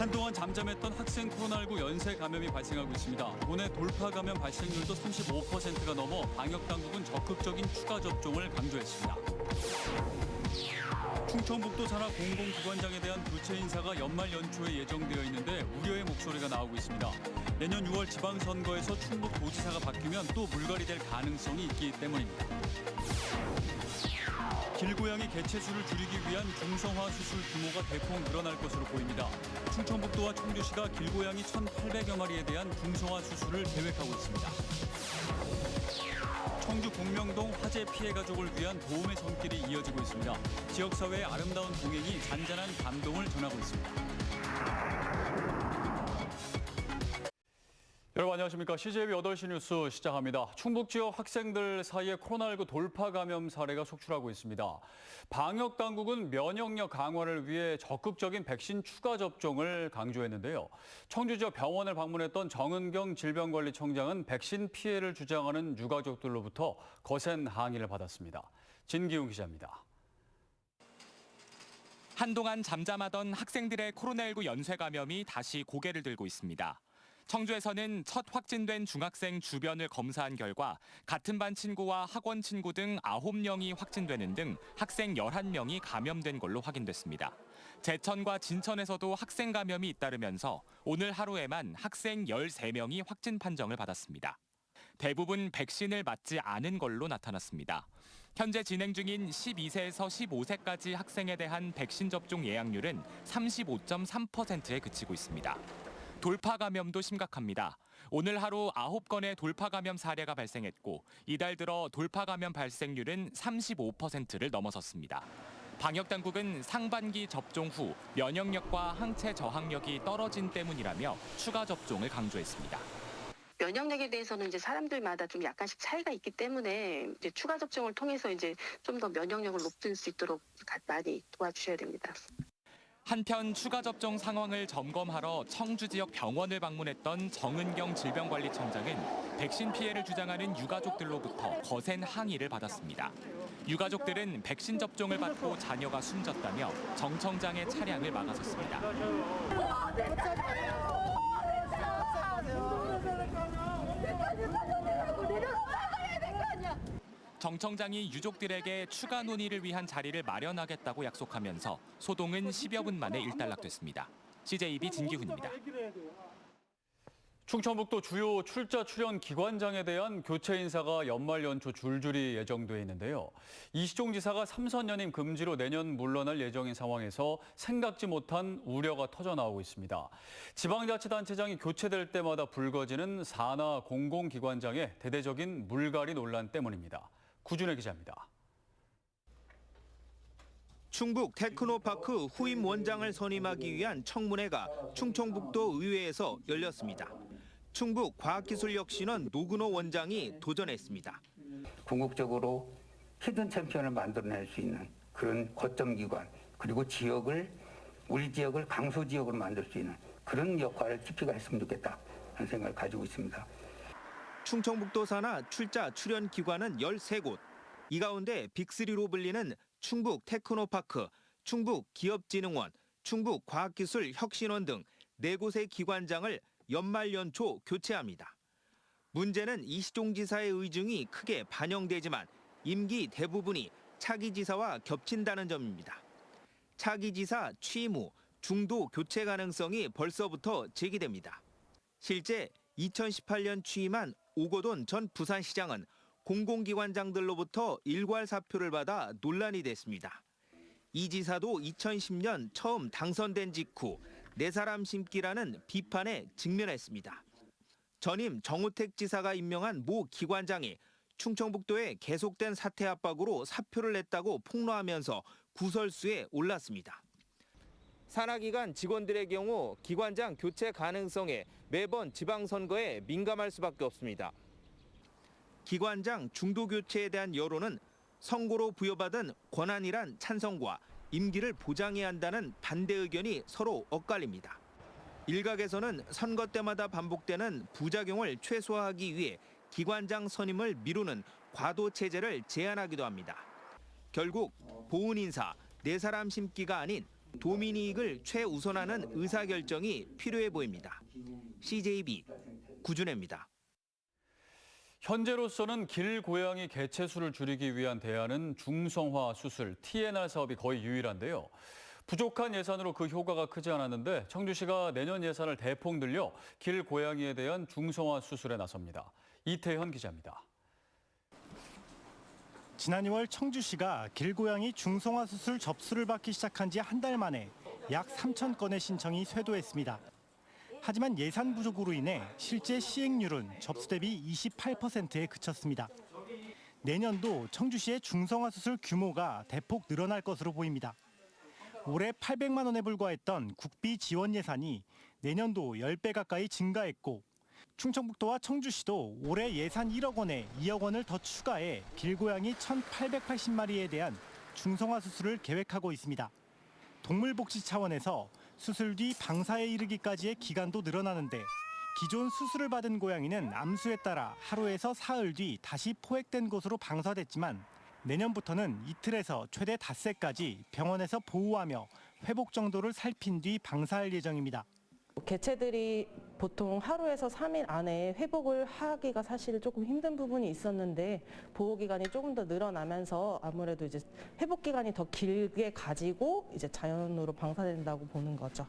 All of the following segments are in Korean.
한동안 잠잠했던 학생 코로나19 연쇄 감염이 발생하고 있습니다. 올해 돌파 감염 발생률도 35%가 넘어 방역 당국은 적극적인 추가 접종을 강조했습니다. 충청북도 산하 공공기관장에 대한 교체 인사가 연말 연초에 예정되어 있는데 우려의 목소리가 나오고 있습니다. 내년 6월 지방선거에서 충북 도지사가 바뀌면 또 물갈이 될 가능성이 있기 때문입니다. 길고양이 개체수를 줄이기 위한 중성화 수술 규모가 대폭 늘어날 것으로 보입니다. 충청북도와 청주시가 길고양이 1,800여 마리에 대한 중성화 수술을 계획하고 있습니다. 청주 공명동 화재 피해 가족을 위한 도움의 손길이 이어지고 있습니다. 지역사회의 아름다운 동행이 잔잔한 감동을 전하고 있습니다. 여러분 안녕하십니까. CJB 8시 뉴스 시작합니다. 충북 지역 학생들 사이에 코로나19 돌파 감염 사례가 속출하고 있습니다. 방역 당국은 면역력 강화를 위해 적극적인 백신 추가 접종을 강조했는데요. 청주 지역 병원을 방문했던 정은경 질병관리청장은 백신 피해를 주장하는 유가족들로부터 거센 항의를 받았습니다. 진기훈 기자입니다. 한동안 잠잠하던 학생들의 코로나19 연쇄 감염이 다시 고개를 들고 있습니다. 청주에서는 첫 확진된 중학생 주변을 검사한 결과 같은 반 친구와 학원 친구 등 9명이 확진되는 등 학생 11명이 감염된 걸로 확인됐습니다. 제천과 진천에서도 학생 감염이 잇따르면서 오늘 하루에만 학생 13명이 확진 판정을 받았습니다. 대부분 백신을 맞지 않은 걸로 나타났습니다. 현재 진행 중인 12세에서 15세까지 학생에 대한 백신 접종 예약률은 35.3%에 그치고 있습니다. 돌파 감염도 심각합니다. 오늘 하루 9건의 돌파 감염 사례가 발생했고 이달 들어 돌파 감염 발생률은 35%를 넘어섰습니다. 방역 당국은 상반기 접종 후 면역력과 항체 저항력이 떨어진 때문이라며 추가 접종을 강조했습니다. 면역력에 대해서는 이제 사람들마다 좀 약간씩 차이가 있기 때문에 이제 추가 접종을 통해서 이제 좀 더 면역력을 높일 수 있도록 많이 도와주셔야 됩니다. 한편 추가 접종 상황을 점검하러 청주 지역 병원을 방문했던 정은경 질병관리청장은 백신 피해를 주장하는 유가족들로부터 거센 항의를 받았습니다. 유가족들은 백신 접종을 받고 자녀가 숨졌다며 정 청장의 차량을 막아섰습니다. 정 청장이 유족들에게 추가 논의를 위한 자리를 마련하겠다고 약속하면서 소동은 10여 분 만에 일단락됐습니다. CJB 진기훈입니다. 충청북도 주요 출자 출연 기관장에 대한 교체 인사가 연말 연초 줄줄이 예정돼 있는데요. 이시종 지사가 3선 연임 금지로 내년 물러날 예정인 상황에서 생각지 못한 우려가 터져나오고 있습니다. 지방자치단체장이 교체될 때마다 불거지는 산하 공공기관장의 대대적인 물갈이 논란 때문입니다. 구준혜 기자입니다. 충북 테크노파크 후임 원장을 선임하기 위한 청문회가 충청북도 의회에서 열렸습니다. 충북과학기술혁신원 노근호 원장이 도전했습니다. 궁극적으로 히든 챔피언을 만들어낼 수 있는 그런 거점 기관, 그리고 우리 지역을 강소 지역으로 만들 수 있는 그런 역할을 TP가 했으면 좋겠다 하는 생각을 가지고 있습니다. 충청북도 산하 출자 출연 기관은 13곳. 이 가운데 빅3로 불리는 충북 테크노파크, 충북 기업진흥원, 충북 과학기술혁신원 등 4곳의 기관장을 연말 연초 교체합니다. 문제는 이시종 지사의 의중이 크게 반영되지만 임기 대부분이 차기 지사와 겹친다는 점입니다. 차기 지사 취임 후 중도 교체 가능성이 벌써부터 제기됩니다. 실제 2018년 취임한 오거돈 전 부산시장은 공공기관장들로부터 일괄 사표를 받아 논란이 됐습니다. 이 지사도 2010년 처음 당선된 직후 4사람 심기라는 비판에 직면했습니다. 전임 정우택 지사가 임명한 모 기관장이 충청북도에 계속된 사퇴 압박으로 사표를 냈다고 폭로하면서 구설수에 올랐습니다. 산하기관 직원들의 경우 기관장 교체 가능성에 매번 지방선거에 민감할 수밖에 없습니다. 기관장 중도 교체에 대한 여론은 선거로 부여받은 권한이란 찬성과 임기를 보장해야 한다는 반대 의견이 서로 엇갈립니다. 일각에서는 선거 때마다 반복되는 부작용을 최소화하기 위해 기관장 선임을 미루는 과도 체제를 제안하기도 합니다. 결국 보훈 인사 4사람 심기가 아닌 도민이익을 최우선하는 의사결정이 필요해 보입니다. CJB 구준혜입니다. 현재로서는 길고양이 개체수를 줄이기 위한 대안은 중성화 수술, TNR 사업이 거의 유일한데요. 부족한 예산으로 그 효과가 크지 않았는데 청주시가 내년 예산을 대폭 늘려 길고양이에 대한 중성화 수술에 나섭니다. 이태현 기자입니다. 지난 2월 청주시가 길고양이 중성화 수술 접수를 받기 시작한 지 한 달 만에 약 3천 건의 신청이 쇄도했습니다. 하지만 예산 부족으로 인해 실제 시행률은 접수 대비 28%에 그쳤습니다. 내년도 청주시의 중성화 수술 규모가 대폭 늘어날 것으로 보입니다. 올해 800만 원에 불과했던 국비 지원 예산이 내년도 10배 가까이 증가했고 충청북도와 청주시도 올해 예산 1억 원에 2억 원을 더 추가해 길고양이 1,880마리에 대한 중성화 수술을 계획하고 있습니다. 동물복지 차원에서 수술 뒤 방사에 이르기까지의 기간도 늘어나는데 기존 수술을 받은 고양이는 암수에 따라 하루에서 사흘 뒤 다시 포획된 곳으로 방사됐지만 내년부터는 이틀에서 최대 닷새까지 병원에서 보호하며 회복 정도를 살핀 뒤 방사할 예정입니다. 개체들이 보통 하루에서 3일 안에 회복을 하기가 사실 조금 힘든 부분이 있었는데 보호 기간이 조금 더 늘어나면서 아무래도 이제 회복 기간이 더 길게 가지고 이제 자연으로 방사된다고 보는 거죠.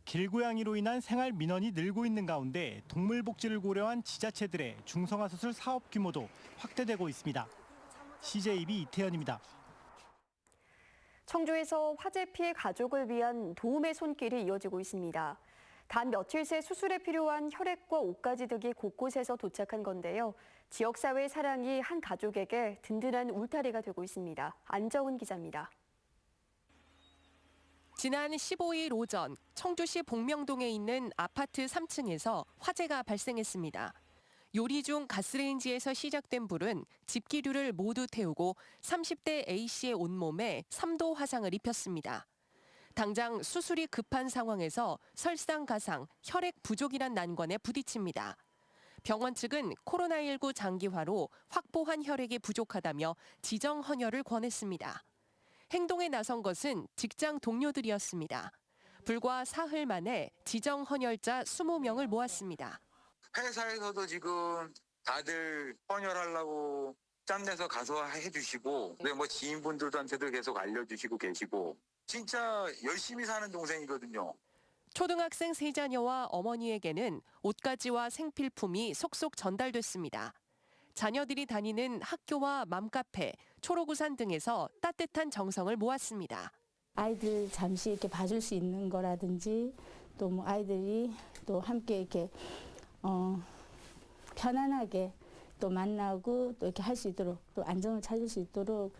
길고양이로 인한 생활 민원이 늘고 있는 가운데 동물복지를 고려한 지자체들의 중성화 수술 사업 규모도 확대되고 있습니다. CJB 이태현입니다. 청주에서 화재 피해 가족을 위한 도움의 손길이 이어지고 있습니다. 단 며칠 새 수술에 필요한 혈액과 옷가지 등이 곳곳에서 도착한 건데요. 지역사회의 사랑이 한 가족에게 든든한 울타리가 되고 있습니다. 안정은 기자입니다. 지난 15일 오전 청주시 복명동에 있는 아파트 3층에서 화재가 발생했습니다. 요리 중 가스레인지에서 시작된 불은 집기류를 모두 태우고 30대 A씨의 온몸에 3도 화상을 입혔습니다. 당장 수술이 급한 상황에서 설상가상, 혈액 부족이란 난관에 부딪힙니다. 병원 측은 코로나19 장기화로 확보한 혈액이 부족하다며 지정 헌혈을 권했습니다. 행동에 나선 것은 직장 동료들이었습니다. 불과 사흘 만에 지정 헌혈자 20명을 모았습니다. 회사에서도 지금 다들 헌혈하려고 짬내서 가서 해주시고, 뭐 지인분들한테도 계속 알려주시고 계시고, 진짜 열심히 사는 동생이거든요. 초등학생 3자녀와 어머니에게는 옷가지와 생필품이 속속 전달됐습니다. 자녀들이 다니는 학교와 맘카페, 초록우산 등에서 따뜻한 정성을 모았습니다. 아이들 잠시 이렇게 봐줄 수 있는 거라든지 또 뭐 아이들이 또 함께 이렇게 편안하게 또 만나고 또 이렇게 할 수 있도록 또 안정을 찾을 수 있도록.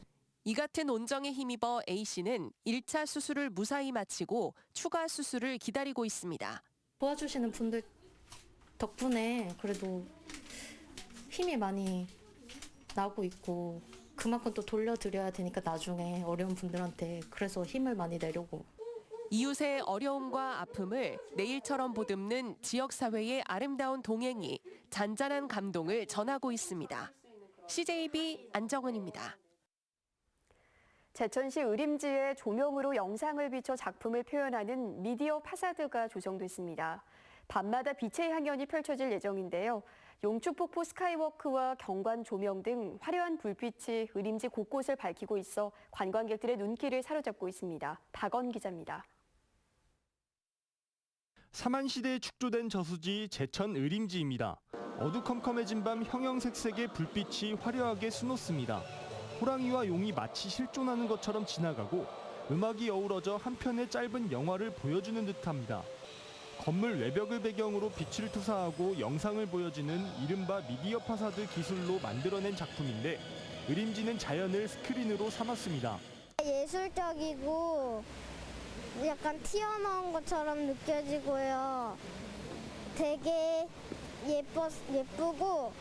이 같은 온정에 힘입어 A씨는 1차 수술을 무사히 마치고 추가 수술을 기다리고 있습니다. 도와주시는 분들 덕분에 그래도 힘이 많이 나고 있고 그만큼 또 돌려드려야 되니까 나중에 어려운 분들한테 그래서 힘을 많이 내려고. 이웃의 어려움과 아픔을 내일처럼 보듬는 지역사회의 아름다운 동행이 잔잔한 감동을 전하고 있습니다. CJB 안정은입니다. 제천시 의림지에 조명으로 영상을 비춰 작품을 표현하는 미디어 파사드가 조성됐습니다. 밤마다 빛의 향연이 펼쳐질 예정인데요. 용축폭포 스카이워크와 경관 조명 등 화려한 불빛이 의림지 곳곳을 밝히고 있어 관광객들의 눈길을 사로잡고 있습니다. 박원 기자입니다. 사만시대에 축조된 저수지 제천 의림지입니다. 어두컴컴해진 밤 형형색색의 불빛이 화려하게 수놓습니다. 호랑이와 용이 마치 실존하는 것처럼 지나가고 음악이 어우러져 한편의 짧은 영화를 보여주는 듯합니다. 건물 외벽을 배경으로 빛을 투사하고 영상을 보여주는 이른바 미디어 파사드 기술로 만들어낸 작품인데 의림지는 자연을 스크린으로 삼았습니다. 예술적이고 약간 튀어나온 것처럼 느껴지고요. 되게 예쁘고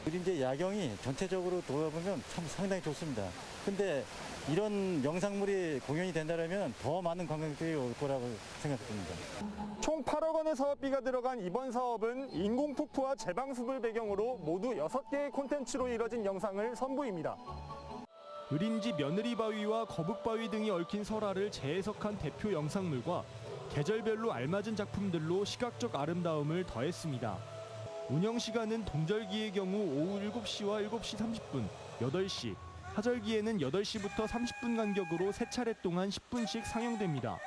의림지 야경이 전체적으로 돌아보면 참 상당히 좋습니다. 근데 이런 영상물이 공연이 된다면 더 많은 관광객들이 올 거라고 생각됩니다. 총 8억 원의 사업비가 들어간 이번 사업은 인공폭포와 제방숲을 배경으로 모두 6개의 콘텐츠로 이뤄진 영상을 선보입니다. 의림지 며느리바위와 거북바위 등이 얽힌 설화를 재해석한 대표 영상물과 계절별로 알맞은 작품들로 시각적 아름다움을 더했습니다. 운영 시간은 동절기의 경우 오후 7시와 7시 30분, 8시, 하절기에는 8시부터 30분 간격으로 3차례 동안 10분씩 상영됩니다.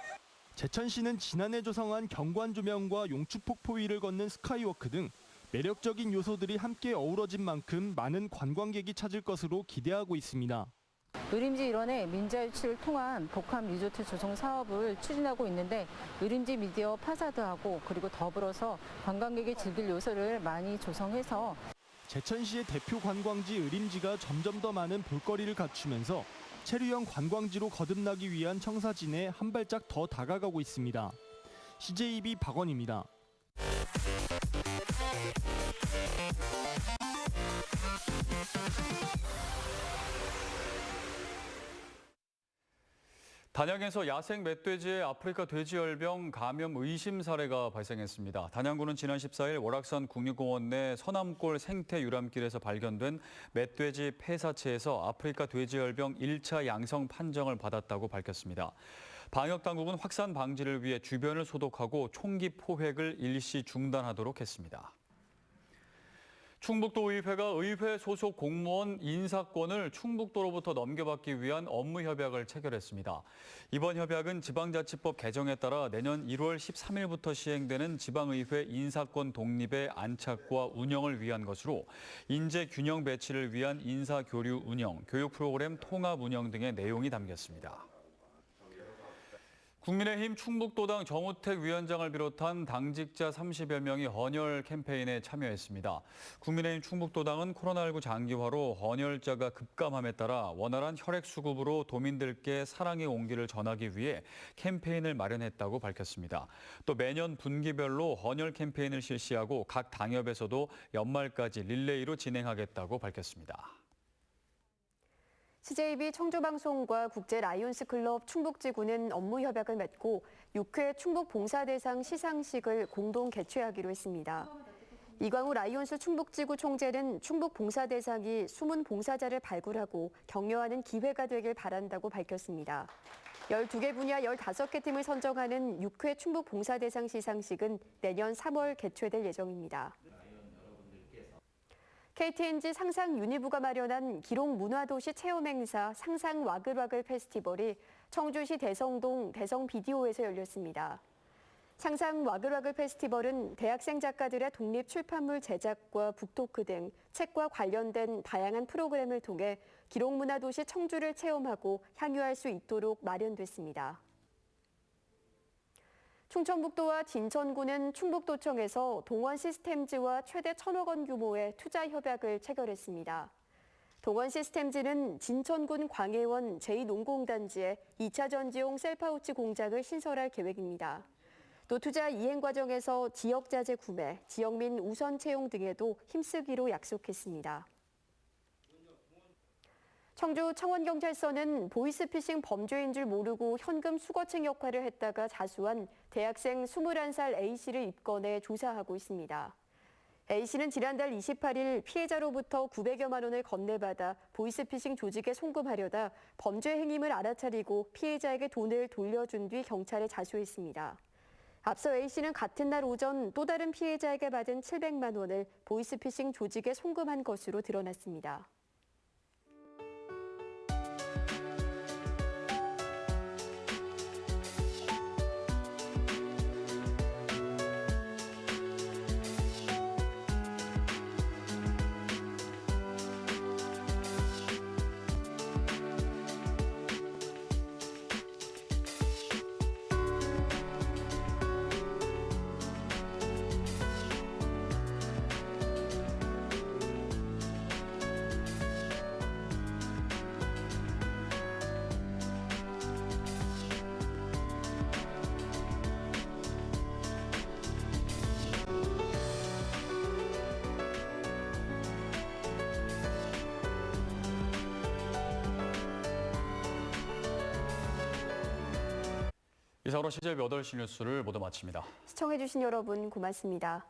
제천시는 지난해 조성한 경관 조명과 용추폭포 위를 걷는 스카이워크 등 매력적인 요소들이 함께 어우러진 만큼 많은 관광객이 찾을 것으로 기대하고 있습니다. 의림지 일원의 민자유치를 통한 복합 리조트 조성 사업을 추진하고 있는데 의림지 미디어 파사드하고 그리고 더불어서 관광객이 즐길 요소를 많이 조성해서 제천시의 대표 관광지 의림지가 점점 더 많은 볼거리를 갖추면서 체류형 관광지로 거듭나기 위한 청사진에 한 발짝 더 다가가고 있습니다. CJB 박원입니다. 단양에서 야생 멧돼지의 아프리카 돼지열병 감염 의심 사례가 발생했습니다. 단양구는 지난 14일 월악산 국립공원 내 서남골 생태 유람길에서 발견된 멧돼지 폐사체에서 아프리카 돼지열병 1차 양성 판정을 받았다고 밝혔습니다. 방역당국은 확산 방지를 위해 주변을 소독하고 총기 포획을 일시 중단하도록 했습니다. 충북도의회가 의회 소속 공무원 인사권을 충북도로부터 넘겨받기 위한 업무 협약을 체결했습니다. 이번 협약은 지방자치법 개정에 따라 내년 1월 13일부터 시행되는 지방의회 인사권 독립의 안착과 운영을 위한 것으로 인재 균형 배치를 위한 인사교류 운영, 교육 프로그램 통합 운영 등의 내용이 담겼습니다. 국민의힘 충북도당 정우택 위원장을 비롯한 당직자 30여 명이 헌혈 캠페인에 참여했습니다. 국민의힘 충북도당은 코로나19 장기화로 헌혈자가 급감함에 따라 원활한 혈액 수급으로 도민들께 사랑의 온기를 전하기 위해 캠페인을 마련했다고 밝혔습니다. 또 매년 분기별로 헌혈 캠페인을 실시하고 각 당협에서도 연말까지 릴레이로 진행하겠다고 밝혔습니다. CJB 청주방송과 국제 라이온스 클럽 충북지구는 업무 협약을 맺고 6회 충북 봉사대상 시상식을 공동 개최하기로 했습니다. 이광우 라이온스 충북지구 총재는 충북 봉사대상이 숨은 봉사자를 발굴하고 격려하는 기회가 되길 바란다고 밝혔습니다. 12개 분야 15개 팀을 선정하는 6회 충북 봉사대상 시상식은 내년 3월 개최될 예정입니다. KTNG 상상 유니브가 마련한 기록 문화도시 체험 행사 상상 와글와글 페스티벌이 청주시 대성동 대성 비디오에서 열렸습니다. 상상 와글와글 페스티벌은 대학생 작가들의 독립 출판물 제작과 북토크 등 책과 관련된 다양한 프로그램을 통해 기록 문화도시 청주를 체험하고 향유할 수 있도록 마련됐습니다. 충청북도와 진천구는 충북도청에서 동원 시스템즈와 최대 1,000억 원 규모의 투자 협약을 체결했습니다. 동원 시스템즈는 진천군 광해원 제2농공단지에 2차 전지용 셀파우치 공장을 신설할 계획입니다. 또 투자 이행 과정에서 지역자재 구매, 지역민 우선 채용 등에도 힘쓰기로 약속했습니다. 청주 청원경찰서는 보이스피싱 범죄인 줄 모르고 현금 수거책 역할을 했다가 자수한 대학생 21살 A씨를 입건해 조사하고 있습니다. A씨는 지난달 28일 피해자로부터 900여만 원을 건네받아 보이스피싱 조직에 송금하려다 범죄 행임을 알아차리고 피해자에게 돈을 돌려준 뒤 경찰에 자수했습니다. 앞서 A씨는 같은 날 오전 또 다른 피해자에게 받은 700만 원을 보이스피싱 조직에 송금한 것으로 드러났습니다. 이상으로 CJB 8시 뉴스를 모두 마칩니다. 시청해주신 여러분 고맙습니다.